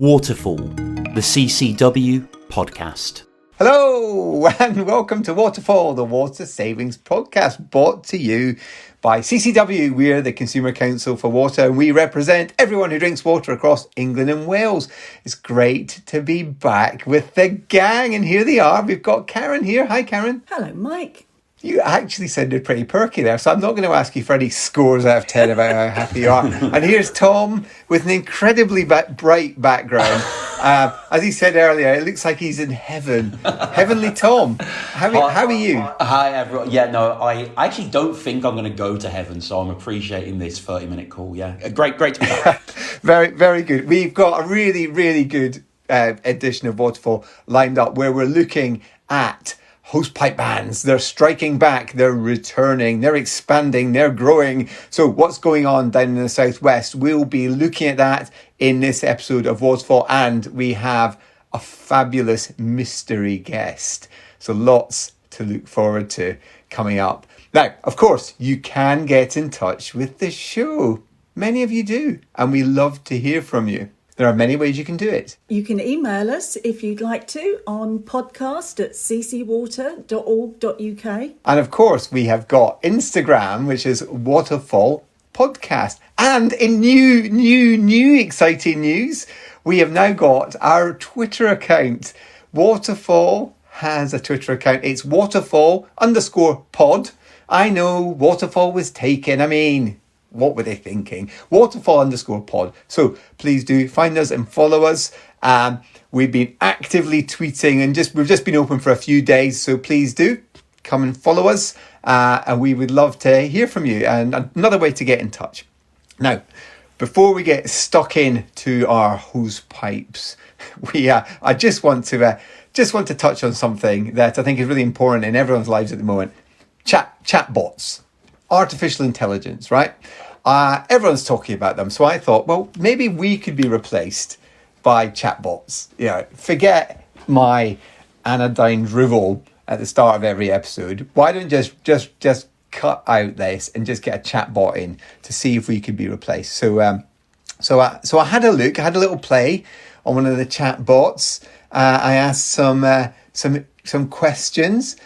Waterfall, the CCW podcast. Hello and welcome to Waterfall, the water savings podcast brought to you by CCW. We are the Consumer Council for Water and we represent everyone who drinks water across England and Wales. It's great to be back with the gang, and here they are. We've got Karen here. Hi, Karen. Hello, Mike. You actually sounded pretty perky there, so I'm not going to ask you for any scores out of 10 about how happy you are. And here's Tom with an incredibly bright background. As he said earlier, it looks like he's in heaven. Heavenly Tom, how are you? Hi, everyone. Yeah, no, I actually don't think I'm going to go to heaven, so I'm appreciating this 30-minute call. Yeah, great to be back. Very, very good. We've got a really, really good edition of Waterfall lined up where we're looking at Hosepipe bands. They're striking back, they're returning, they're expanding, they're growing. So what's going on down in the southwest? We'll be looking at that in this episode of Waterfall, and we have a fabulous mystery guest. So lots to look forward to coming up. Now, of course, you can get in touch with the show. Many of you do, and we love to hear from you. There are many ways you can do it. You can email us if you'd like to on podcast@ccwater.org.uk. And of course, we have got Instagram, which is Waterfall Podcast. And in new exciting news, we have now got our Twitter account. Waterfall has a Twitter account. It's Waterfall_pod. I know Waterfall was taken. I mean, what were they thinking? Waterfall_pod. So please do find us and follow us. We've been actively tweeting and we've just been open for a few days. So please do come and follow us. And we would love to hear from you. And another way to get in touch. Now, before we get stuck into our hose pipes, I just want to touch on something that I think is really important in everyone's lives at the moment. Chatbots. Artificial intelligence, right? Everyone's talking about them. So I thought, well, maybe we could be replaced by chatbots. Forget my anodyne drivel at the start of every episode. Why don't just cut out this and just get a chatbot in to see if we could be replaced? So I had a look. I had a little play on one of the chatbots. I asked some questions.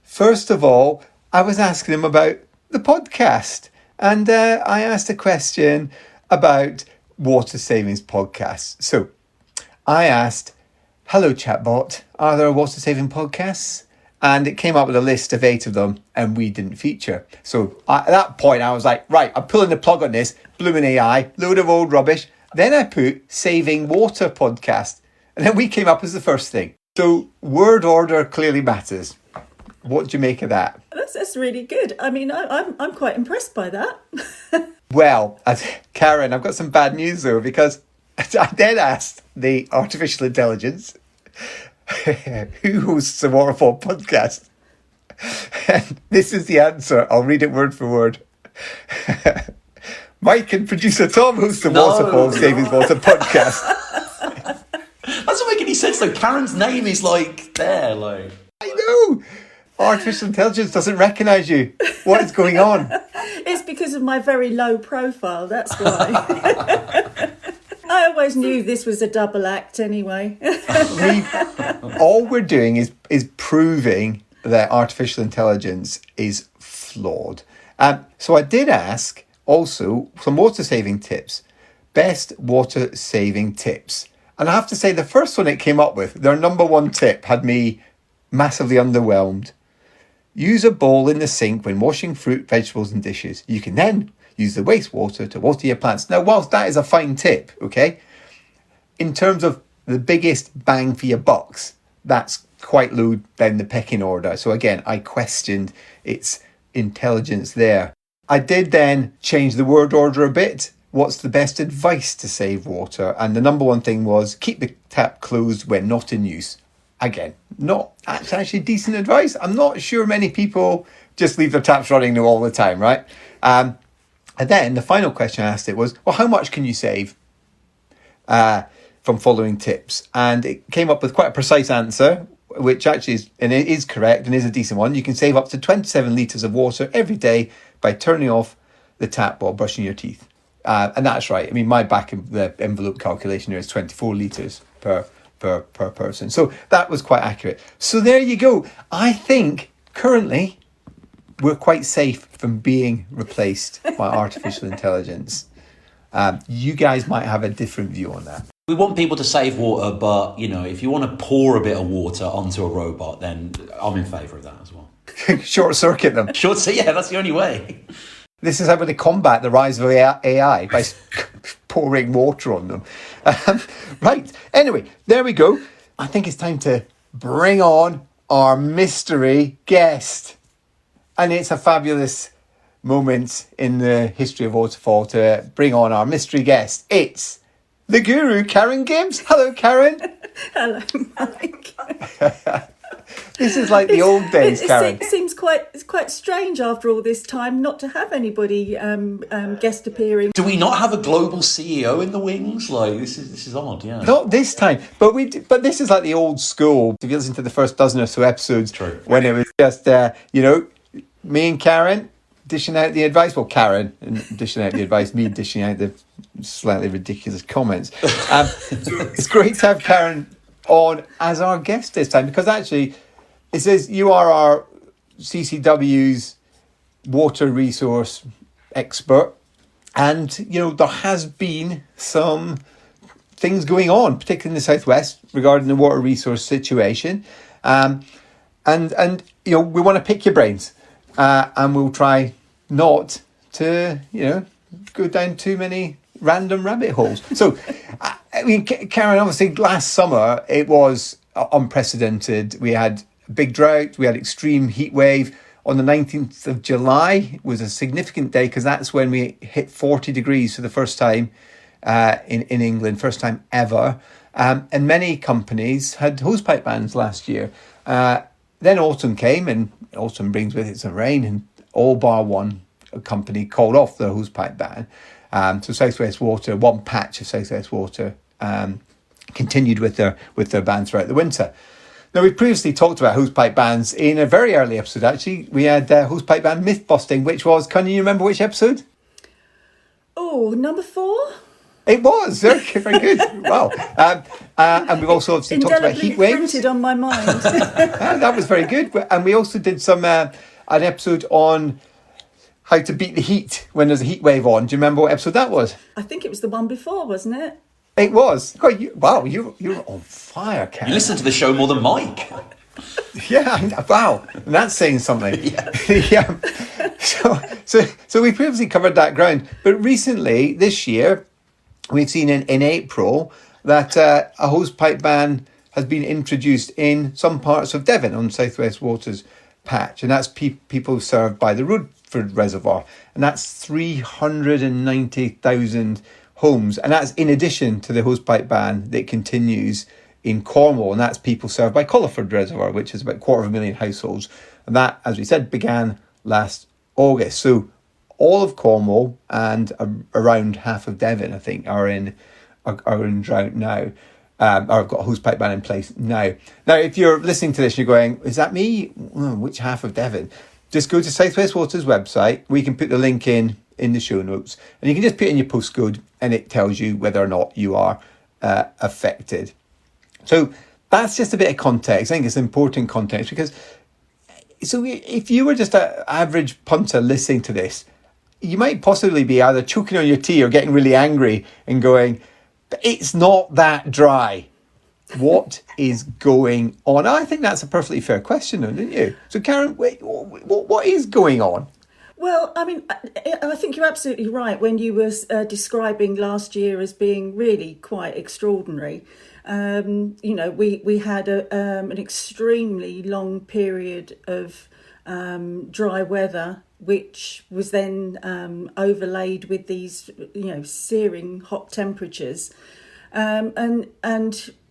First of all, I was asking them about the podcast, and I asked a question about water savings podcasts. So I asked, hello chatbot, are there water saving podcasts? And it came up with a list of 8 of them, and we didn't feature. So at that point I was like, right, I'm pulling the plug on this, blooming AI, load of old rubbish. Then I put saving water podcast, and then we came up as the first thing. So word order clearly matters. What do you make of that? That's really good. I mean, I'm quite impressed by that. Well, Karen, I've got some bad news though, because I then asked the artificial intelligence who hosts the Waterfall podcast. And this is the answer. I'll read it word for word. Mike and producer Tom host the Waterfall Savings Water podcast. That doesn't make any sense though. Karen's name is there. I know. Artificial intelligence doesn't recognise you. What is going on? It's because of my very low profile, that's why. I always knew this was a double act anyway. All we're doing is proving that artificial intelligence is flawed. So I did ask also some water saving tips. Best water saving tips. And I have to say the first one it came up with, their number one tip, had me massively underwhelmed. Use a bowl in the sink when washing fruit, vegetables and dishes. You can then use the wastewater to water your plants. Now, whilst that is a fine tip, okay, in terms of the biggest bang for your bucks, that's quite low down the pecking order. So again, I questioned its intelligence there. I did then change the word order a bit. What's the best advice to save water? And the number one thing was keep the tap closed when not in use. Again, that's actually decent advice. I'm not sure many people just leave their taps running all the time, right? And then the final question I asked it was, well, how much can you save from following tips? And it came up with quite a precise answer, which actually is correct and is a decent one. You can save up to 27 litres of water every day by turning off the tap while brushing your teeth. And that's right. I mean, my back of the envelope calculation here is 24 litres per person. So that was quite accurate. So there you go. I think currently we're quite safe from being replaced by artificial intelligence. You guys might have a different view on that. We want people to save water, but, if you want to pour a bit of water onto a robot, then I'm in favour of that as well. Short circuit them. Yeah, that's the only way. This is how they combat the rise of AI, by pouring water on them. Right. Anyway, there we go. I think it's time to bring on our mystery guest. And it's a fabulous moment in the history of Waterfall to bring on our mystery guest. It's the guru, Karen Gibbs. Hello, Karen. Hello, Mike. This is like the old days, Karen. It seems quite strange after all this time not to have anybody guest appearing. Do we not have a global CEO in the wings? Like, this is odd, yeah. Not this time, but this is like the old school. If you listen to the first dozen or so episodes, True. When it was just me and Karen dishing out the advice. Well, Karen dishing out the advice, me dishing out the slightly ridiculous comments. It's great to have Karen on as our guest this time, because actually it says you are our CCW's water resource expert, and there has been some things going on, particularly in the southwest, regarding the water resource situation, and we want to pick your brains, and we'll try not to go down too many random rabbit holes. So, I mean, Karen, obviously last summer it was unprecedented. We had a big drought, we had extreme heat wave. On the 19th of July was a significant day, because that's when we hit 40 degrees for the first time in England, first time ever. And many companies had hosepipe bans last year. Then autumn came, and autumn brings with it some rain, and all bar one company called off the hosepipe ban. So South West Water, one patch of South West Water, continued with their ban throughout the winter. Now, we previously talked about hosepipe bans in a very early episode, actually. We had hosepipe ban myth busting, which was, can you remember which episode? Oh, number 4? It was. Very, very good. Wow. And we've also obviously talked about heat waves. Printed on my mind. That was very good. And we also did an episode on how to beat the heat when there's a heat wave on. Do you remember what episode that was? I think it was the one before, wasn't it? It was. God, you're on fire, Karen. You listen to the show more than Mike. Yeah, wow. And that's saying something. Yeah. Yeah. So we previously covered that ground. But recently, this year, we've seen in April that a hosepipe ban has been introduced in some parts of Devon on South West Water's patch. And that's people served by the Woodford Reservoir. And that's 390,000 homes. And that's in addition to the hosepipe ban that continues in Cornwall. And that's people served by Colliford Reservoir, which is about 250,000 households. And that, as we said, began last August. So all of Cornwall and around half of Devon, I think, are in drought now. Or have got a hosepipe ban in place now. Now, if you're listening to this, you're going, is that me? Which half of Devon? Just go to South West Water's website. We can put the link in the show notes. And you can just put in your postcode, and it tells you whether or not you are affected. So that's just a bit of context. I think it's important context, because if you were just an average punter listening to this, you might possibly be either choking on your tea or getting really angry and going, it's not that dry. What is going on? I think that's a perfectly fair question, though, didn't you? So, Karen, what is going on? Well, I mean, I think you're absolutely right when you were describing last year as being really quite extraordinary. We had an extremely long period of dry weather, which was then overlaid with these, searing hot temperatures, and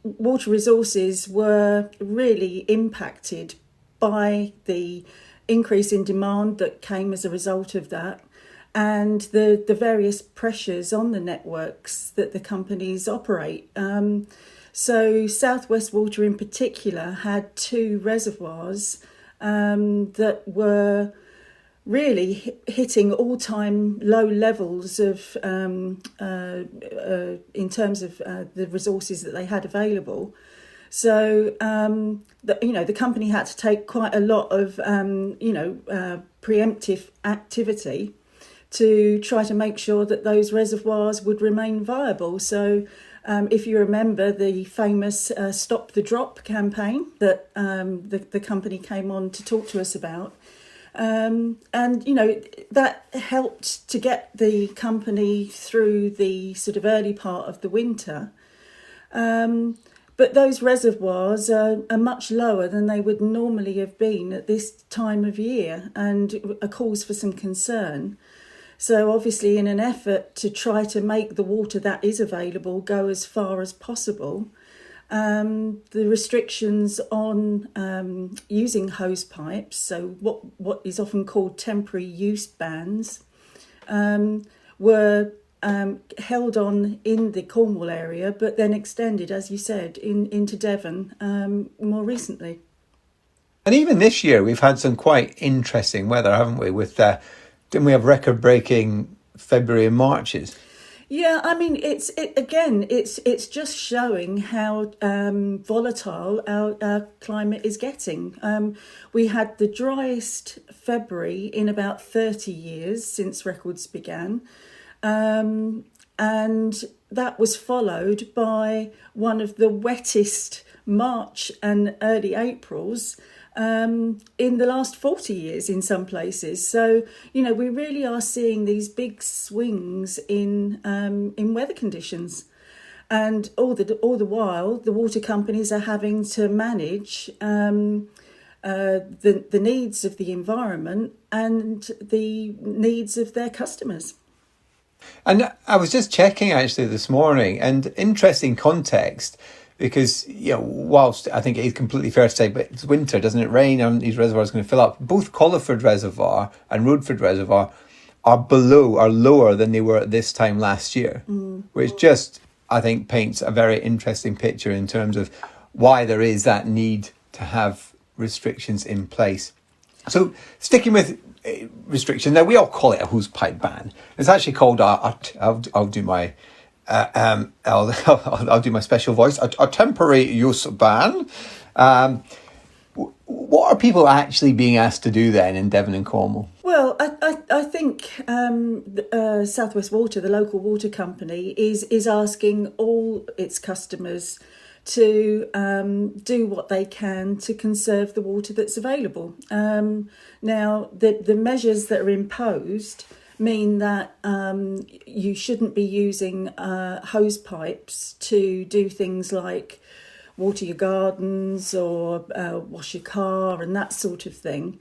water resources were really impacted by the increase in demand that came as a result of that, and the various pressures on the networks that the companies operate. So South West Water in particular had 2 reservoirs that were really hitting all-time low levels of in terms of the resources that they had available. So the company had to take quite a lot of preemptive activity to try to make sure that those reservoirs would remain viable. So if you remember the famous Stop the Drop campaign that the company came on to talk to us about, that helped to get the company through the sort of early part of the winter. But those reservoirs are much lower than they would normally have been at this time of year, and a cause for some concern. So obviously, in an effort to try to make the water that is available go as far as possible, the restrictions on using hose pipes, so what is often called temporary use bans, were held on in the Cornwall area, but then extended, as you said, into Devon more recently. And even this year, we've had some quite interesting weather, haven't we? Didn't we have record-breaking February and Marches? Yeah, I mean, it's just showing how volatile our climate is getting. We had the driest February in about 30 years since records began. And that was followed by one of the wettest March and early Aprils in the last 40 years in some places. So, we really are seeing these big swings in weather conditions. And all the while, the water companies are having to manage the needs of the environment and the needs of their customers. And I was just checking actually this morning, and interesting context, because, whilst I think it is completely fair to say, but it's winter, doesn't it rain, and these reservoirs are going to fill up. Both Colliford Reservoir and Rodeford Reservoir are lower than they were at this time last year, which just, I think, paints a very interesting picture in terms of why there is that need to have restrictions in place. So sticking with restriction, now we all call it a hosepipe ban. It's actually called I'll do my I'll do my special voice, a temporary use ban. What are people actually being asked to do then in Devon and Cornwall? Well, I think South West Water, the local water company, is asking all its customers to do what they can to conserve the water that's available. Now, the measures that are imposed mean that you shouldn't be using hose pipes to do things like water your gardens or wash your car and that sort of thing.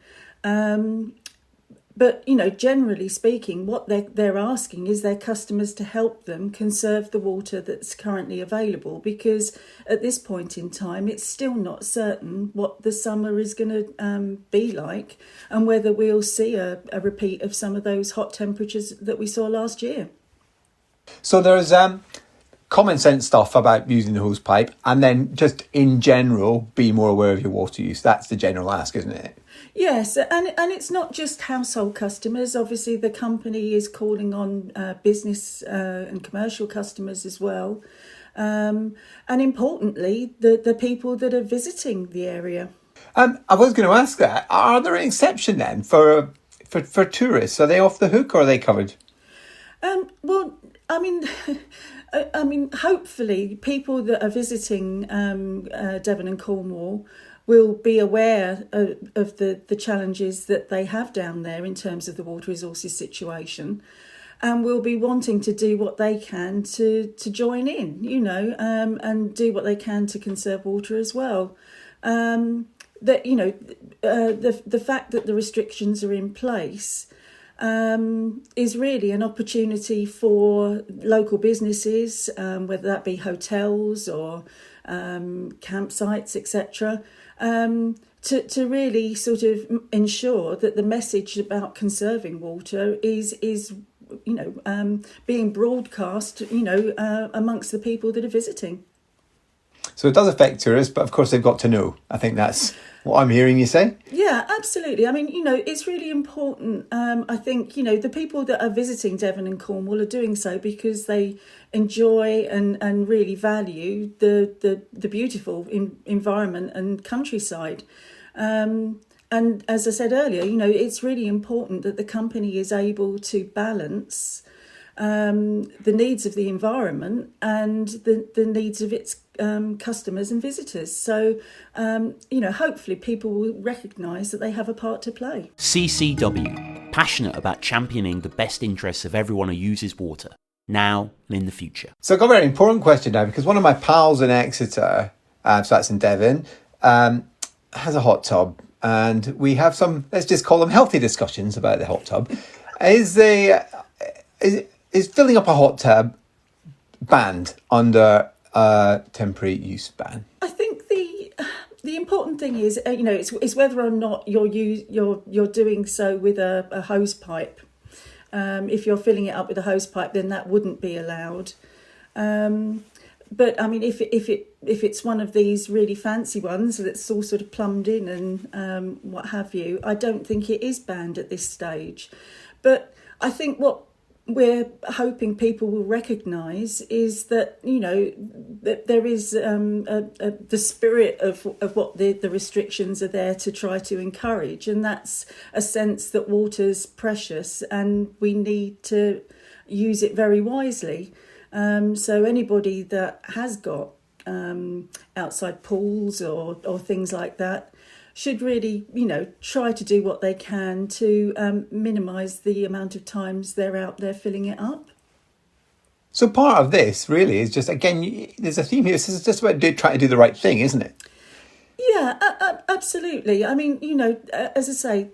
But, generally speaking, what they're asking is their customers to help them conserve the water that's currently available, because at this point in time, it's still not certain what the summer is going to be like and whether we'll see a repeat of some of those hot temperatures that we saw last year. So there's common sense stuff about using the hose pipe, and then just in general, be more aware of your water use. That's the general ask, isn't it? Yes, and it's not just household customers. Obviously, the company is calling on business and commercial customers as well. And importantly, the people that are visiting the area. I was going to ask that. Are there an exception then for tourists? Are they off the hook or are they covered? Well, I mean, hopefully people that are visiting Devon and Cornwall will be aware of the challenges that they have down there in terms of the water resources situation, and will be wanting to do what they can to join in, and do what they can to conserve water as well. The fact that the restrictions are in place is really an opportunity for local businesses, whether that be hotels or campsites, etc., to really sort of ensure that the message about conserving water is being broadcast, amongst the people that are visiting. So it does affect tourists, but of course they've got to know. I think that's what I'm hearing you say. Yeah, absolutely. I mean, it's really important. I think, the people that are visiting Devon and Cornwall are doing so because they enjoy and really value the beautiful environment and countryside. And as I said earlier, it's really important that the company is able to balance the needs of the environment and the needs of its customers and visitors. So, hopefully people will recognise that they have a part to play. CCW, passionate about championing the best interests of everyone who uses water, now and in the future. So I've got a very important question now, because one of my pals in Exeter, so that's in Devon, has a hot tub. And we have some, let's just call them healthy discussions about the hot tub. Is filling up a hot tub banned under a temporary use ban? I think the important thing is, it's whether or not you're doing so with a hose pipe. If you're filling it up with a hose pipe, then that wouldn't be allowed. But I mean, if it's one of these really fancy ones that's all sort of plumbed in and what have you, I don't think it is banned at this stage. But I think what we're hoping people will recognise is that that there is the spirit of what the restrictions are there to try to encourage, and that's a sense that water's precious and we need to use it very wisely. So anybody that has got outside pools or things like that should really, try to do what they can to minimise the amount of times they're out there filling it up. So part of this really is just, again, there's a theme here. This is just about trying to do the right thing, isn't it? Yeah, absolutely. I mean, as I say,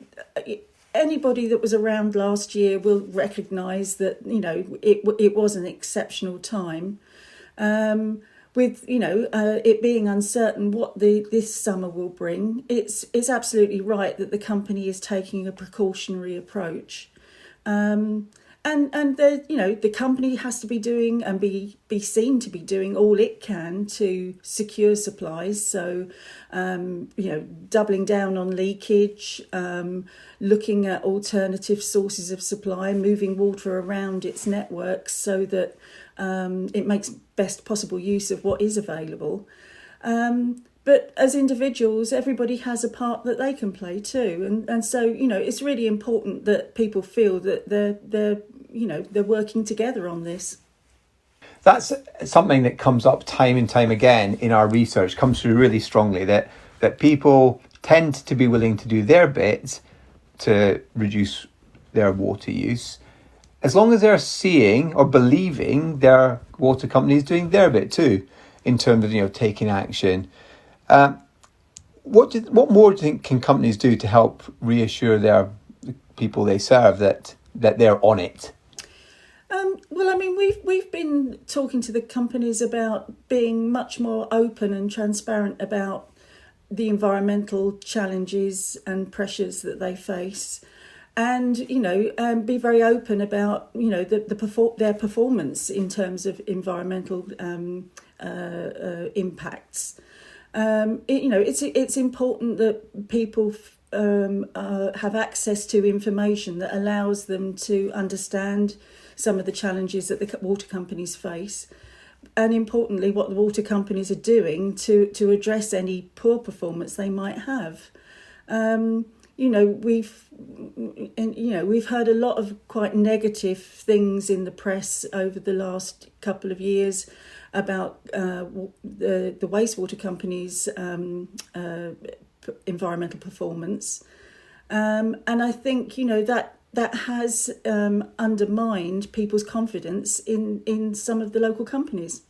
anybody that was around last year will recognise that, it was an exceptional time. With it being uncertain what this summer will bring, it's absolutely right that the company is taking a precautionary approach, and the company has to be doing and be seen to be doing all it can to secure supplies. So, doubling down on leakage, looking at alternative sources of supply, moving water around its networks so that it makes best possible use of what is available. But as individuals, everybody has a part that they can play too. And so, it's really important that people feel that they're working together on this. That's something that comes up time and time again in our research, comes through really strongly, that people tend to be willing to do their bit to reduce their water use, as long as they're seeing or believing their water companies doing their bit too, in terms of taking action. What more do you think can companies do to help reassure the people they serve that they're on it? Well, I mean, we've been talking to the companies about being much more open and transparent about the environmental challenges and pressures that they face. And be very open about their performance in terms of environmental impacts. It's important that people have access to information that allows them to understand some of the challenges that the water companies face, and importantly, what the water companies are doing to address any poor performance they might have. We've heard a lot of quite negative things in the press over the last couple of years about the wastewater companies' environmental performance, and I think that has undermined people's confidence in some of the local companies.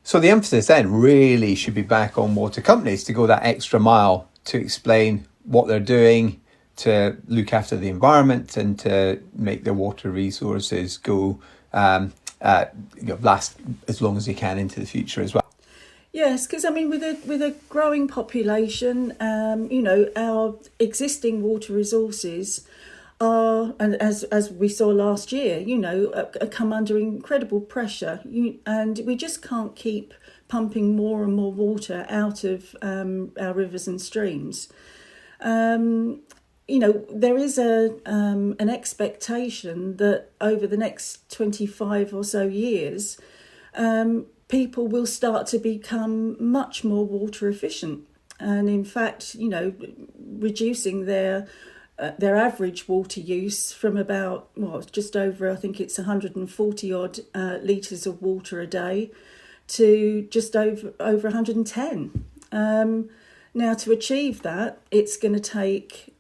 So the emphasis then really should be back on water companies to go that extra mile to explain what they're doing to look after the environment and to make their water resources go last as long as they can into the future as well. Yes, because I mean, with a growing population, our existing water resources are, and as we saw last year, come under incredible pressure, and we just can't keep pumping more and more water out of our rivers and streams. There is an expectation that over the next 25 or so years, people will start to become much more water efficient, and in fact, reducing their average water use from about just over, I think it's 140 odd litres of water a day to just over 110. Now, to achieve that, it's going to take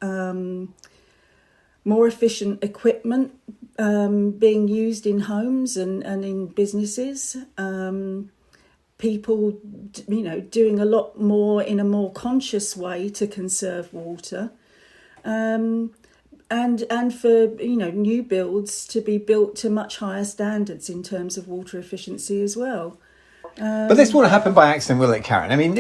more efficient equipment being used in homes and in businesses. People, doing a lot more in a more conscious way to conserve water. And for new builds to be built to much higher standards in terms of water efficiency as well. But this won't happen by accident, will it, Karen? I mean,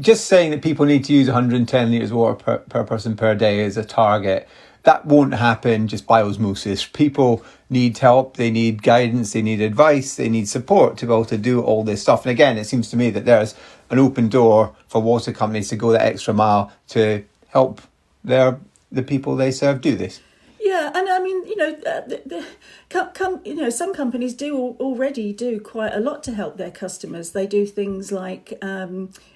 just saying that people need to use 110 litres of water per person per day is a target. That won't happen just by osmosis. People need help, they need guidance, they need advice, they need support to be able to do all this stuff. And again, it seems to me that there's an open door for water companies to go that extra mile to help the people they serve do this. Yeah, and I mean, some companies do already do quite a lot to help their customers. They do things like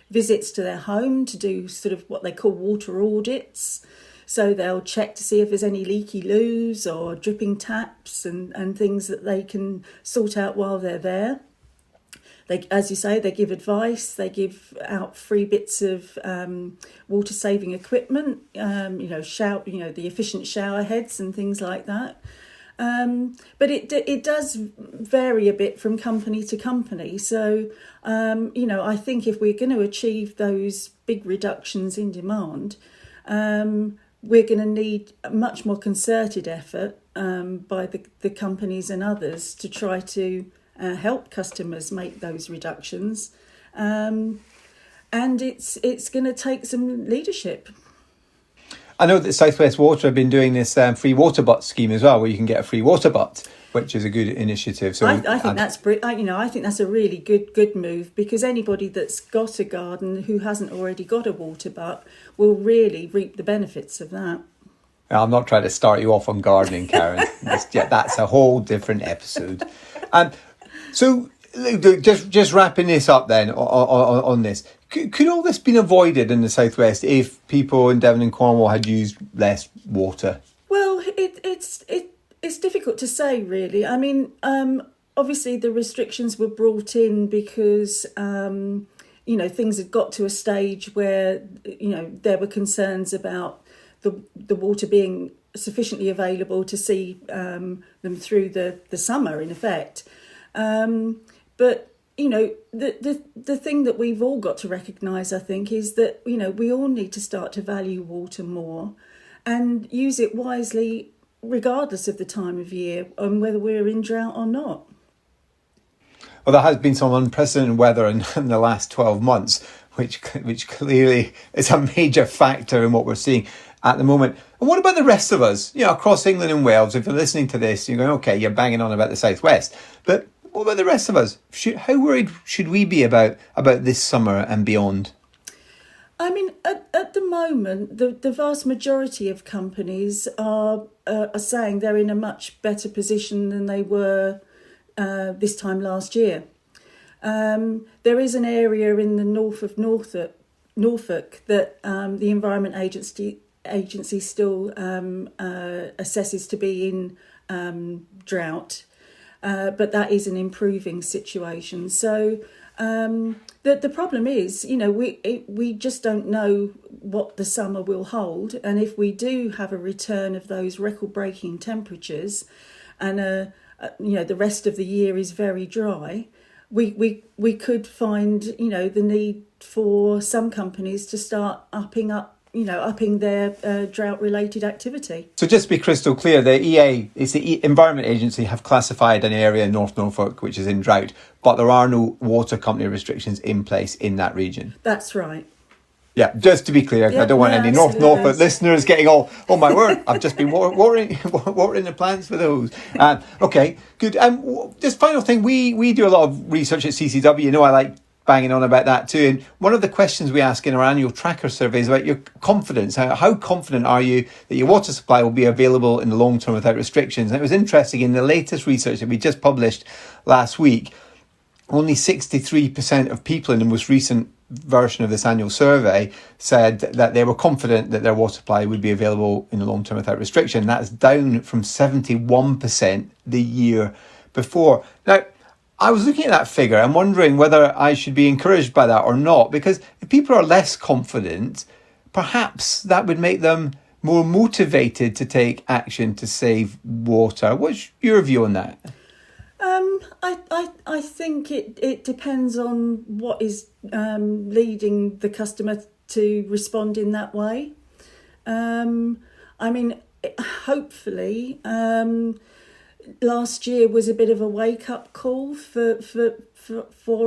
visits to their home to do sort of what they call water audits. So they'll check to see if there's any leaky loos or dripping taps and things that they can sort out while they're there. They, as you say, they give advice. They give out free bits of water-saving equipment. The efficient shower heads and things like that. But it does vary a bit from company to company. So I think if we're going to achieve those big reductions in demand, we're going to need a much more concerted effort by the companies and others to try to help customers make those reductions, and it's going to take some leadership. I know that South West Water have been doing this free water butt scheme as well, where you can get a free water butt, which is a good initiative. So I think that's a really good move, because anybody that's got a garden who hasn't already got a water butt will really reap the benefits of that. I'm not trying to start you off on gardening, Karen. That's a whole different episode. So just wrapping this up then on this, could all this been avoided in the Southwest if people in Devon and Cornwall had used less water? Well, it's difficult to say, really. I mean, obviously the restrictions were brought in because things had got to a stage where there were concerns about the water being sufficiently available to see them through the summer, in effect. But the thing that we've all got to recognise, I think, is that we all need to start to value water more and use it wisely, regardless of the time of year and whether we're in drought or not. Well, there has been some unprecedented weather in the last 12 months, which clearly is a major factor in what we're seeing at the moment. And what about the rest of us? Across England and Wales, if you're listening to this, you're going, okay, you're banging on about the Southwest, but what about the rest of us? How worried should we be about this summer and beyond? I mean, at the moment, the vast majority of companies are saying they're in a much better position than they were this time last year. There is an area in the north of Norfolk that the Environment Agency still assesses to be in drought. But that is an improving situation. So the problem is, we just don't know what the summer will hold. And if we do have a return of those record-breaking temperatures and, the rest of the year is very dry, we could find, the need for some companies to start upping their drought-related activity. So just to be crystal clear, the Environment Agency have classified an area in North Norfolk which is in drought, but there are no water company restrictions in place in that region. That's right. Yeah, just to be clear, Yeah, I don't want yeah, any North absolutely. Norfolk listeners getting all, oh my word, I've just been watering the plants with those. Okay, good. Just final thing, we do a lot of research at CCW. You know, I like banging on about that too. And one of the questions we ask in our annual tracker survey is about your confidence. How confident are you that your water supply will be available in the long term without restrictions? And it was interesting, in the latest research that we just published last week, only 63% of people in the most recent version of this annual survey said that they were confident that their water supply would be available in the long term without restriction. That's down from 71% the year before. Now, I was looking at that figure and wondering whether I should be encouraged by that or not, because if people are less confident, perhaps that would make them more motivated to take action to save water. What's your view on that? I think it depends on what is leading the customer to respond in that way. I mean, hopefully, last year was a bit of a wake-up call for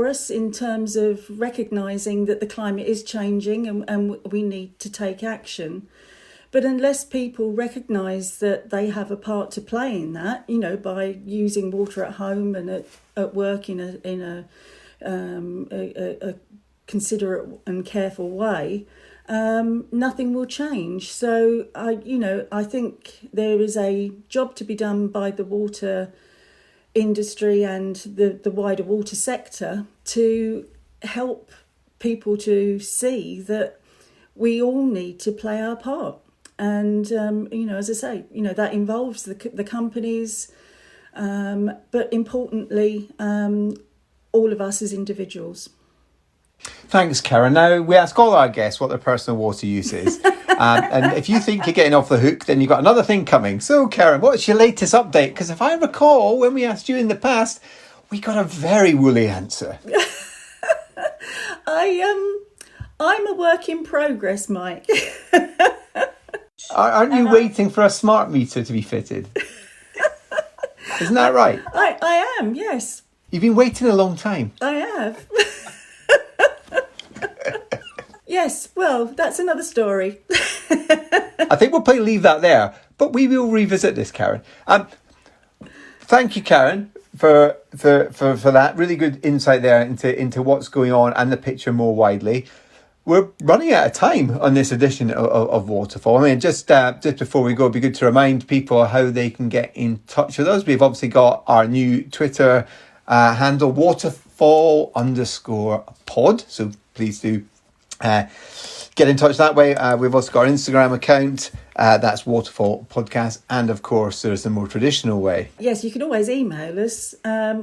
us in terms of recognising that the climate is changing and we need to take action. But unless people recognise that they have a part to play in that, you know, by using water at home and at work in a considerate and careful way, nothing will change. So I think there is a job to be done by the water industry and the wider water sector to help people to see that we all need to play our part. And, as I say, that involves the companies, but importantly, all of us as individuals. Thanks, Karen. Now, we ask all our guests what their personal water use is. And if you think you're getting off the hook, then you've got another thing coming. So, Karen, what's your latest update? Because if I recall, when we asked you in the past, we got a very woolly answer. I'm a work in progress, Mike. Aren't you waiting for a smart meter to be fitted? Isn't that right? I am, yes. You've been waiting a long time. I have. Yes, well, that's another story. I think we'll probably leave that there, but we will revisit this, Karen. Thank you, Karen, for that really good insight there into what's going on and the picture more widely. We're running out of time on this edition of Waterfall. I mean, just before we go, it'd be good to remind people how they can get in touch with us. We've obviously got our new Twitter handle, waterfall_pod. So please do get in touch that way. We've also got our Instagram account. That's Waterfall Podcast. And of course, there's the more traditional way. Yes, you can always email us,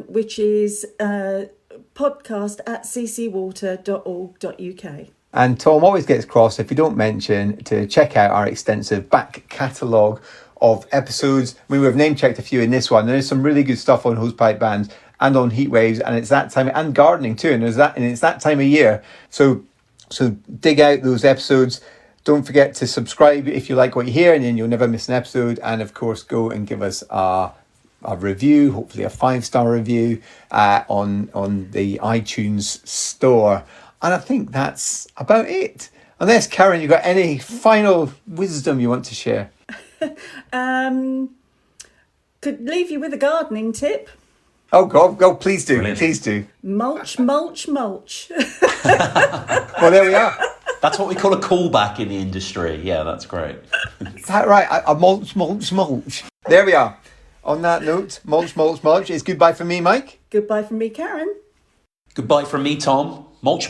which is podcast@ccwater.org.uk. And Tom always gets cross if you don't mention to check out our extensive back catalogue of episodes. I mean, we've name-checked a few in this one. There is some really good stuff on hosepipe bans and on heatwaves, and it's that time, and gardening too, and it's that time of year. So dig out those episodes. Don't forget to subscribe if you like what you hear, and then you'll never miss an episode. And of course, go and give us a review, hopefully a 5-star review on the iTunes store. And I think that's about it. Unless, Karen, you've got any final wisdom you want to share? Could leave you with a gardening tip. Oh, God, please do. Brilliant. Please do. Mulch, mulch, mulch. Well, there we are. That's what we call a callback in the industry. Yeah, that's great. Is that right? A mulch. There we are. On that note, mulch. It's goodbye from me, Mike. Goodbye from me, Karen. Goodbye from me, Tom. Mulch.